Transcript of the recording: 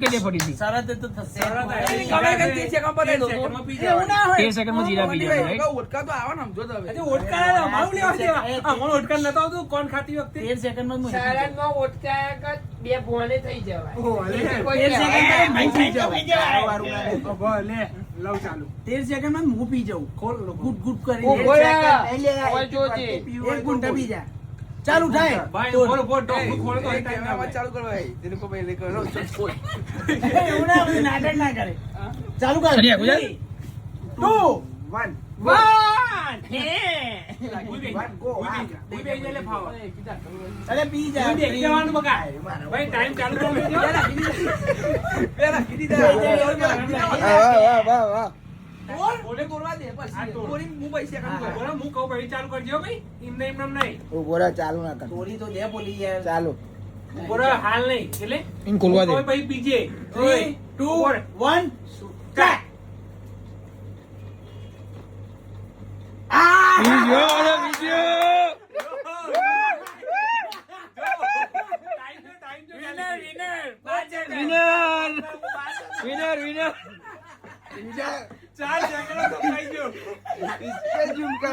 કે પડી હતી શરત તો થશે ખબર કે 30 સેકન્ડ પર દો 13 સેકન્ડમાં જીરા પી જવાનું રાઈટ ઓટકા તો આવા ને સમજો તો હવે ઓટકા અમારું લેવા દેવા અમારું ઓટકા નતો આવતું કોણ ખાતી વખતે 13 સેકન્ડમાં હું સારામાં ઓટકા બે ભોણે થઈ જવાય. ઓ લે 13 સેકન્ડમાં હું પી જાઉં લે લવ ચાલુ 13 સેકન્ડમાં હું પી જાઉં ખોલ ગુડ ગુડ ઓ કરી ભોળા, ઓય જોજે. એક ગુંઠ પી જા ચાલુ થાય ભાઈ તો બોલો બોલ ટોપ ખોલ તો ટાઈમ ના કેમેરામાં ચાલુ કરવા ભાઈ તેને કો ભાઈ લેકો નો છોડ એવું ના બધું નાટક ના કરે ચાલુ કર સરિયા ગુજરાત 2 1 હે અરે પી જા ભાઈ ટાઈમ ચાલુ કરો પેલા કીધી દે વાહ વાહ વાહ ઓલે તોડવા દે પછી તોડી હું પૈસા કાઢું બોલો હું કહું ભાઈ ચાલુ કરજો ભાઈ એમને એમ નહીં ઉભો રહે ચાલુ ના કર થોડી તો દે બોલી યાર ચાલુ બોલો હાલ નહીં એટલે ઇન ખોલવા દે ભાઈ પીજે 3 2 1 સ્ટાર્ટ બીજો અરે બીજો વિનર વિનર ચાર સેકન્ડ તો ખાઈ ગયો इससे झुमका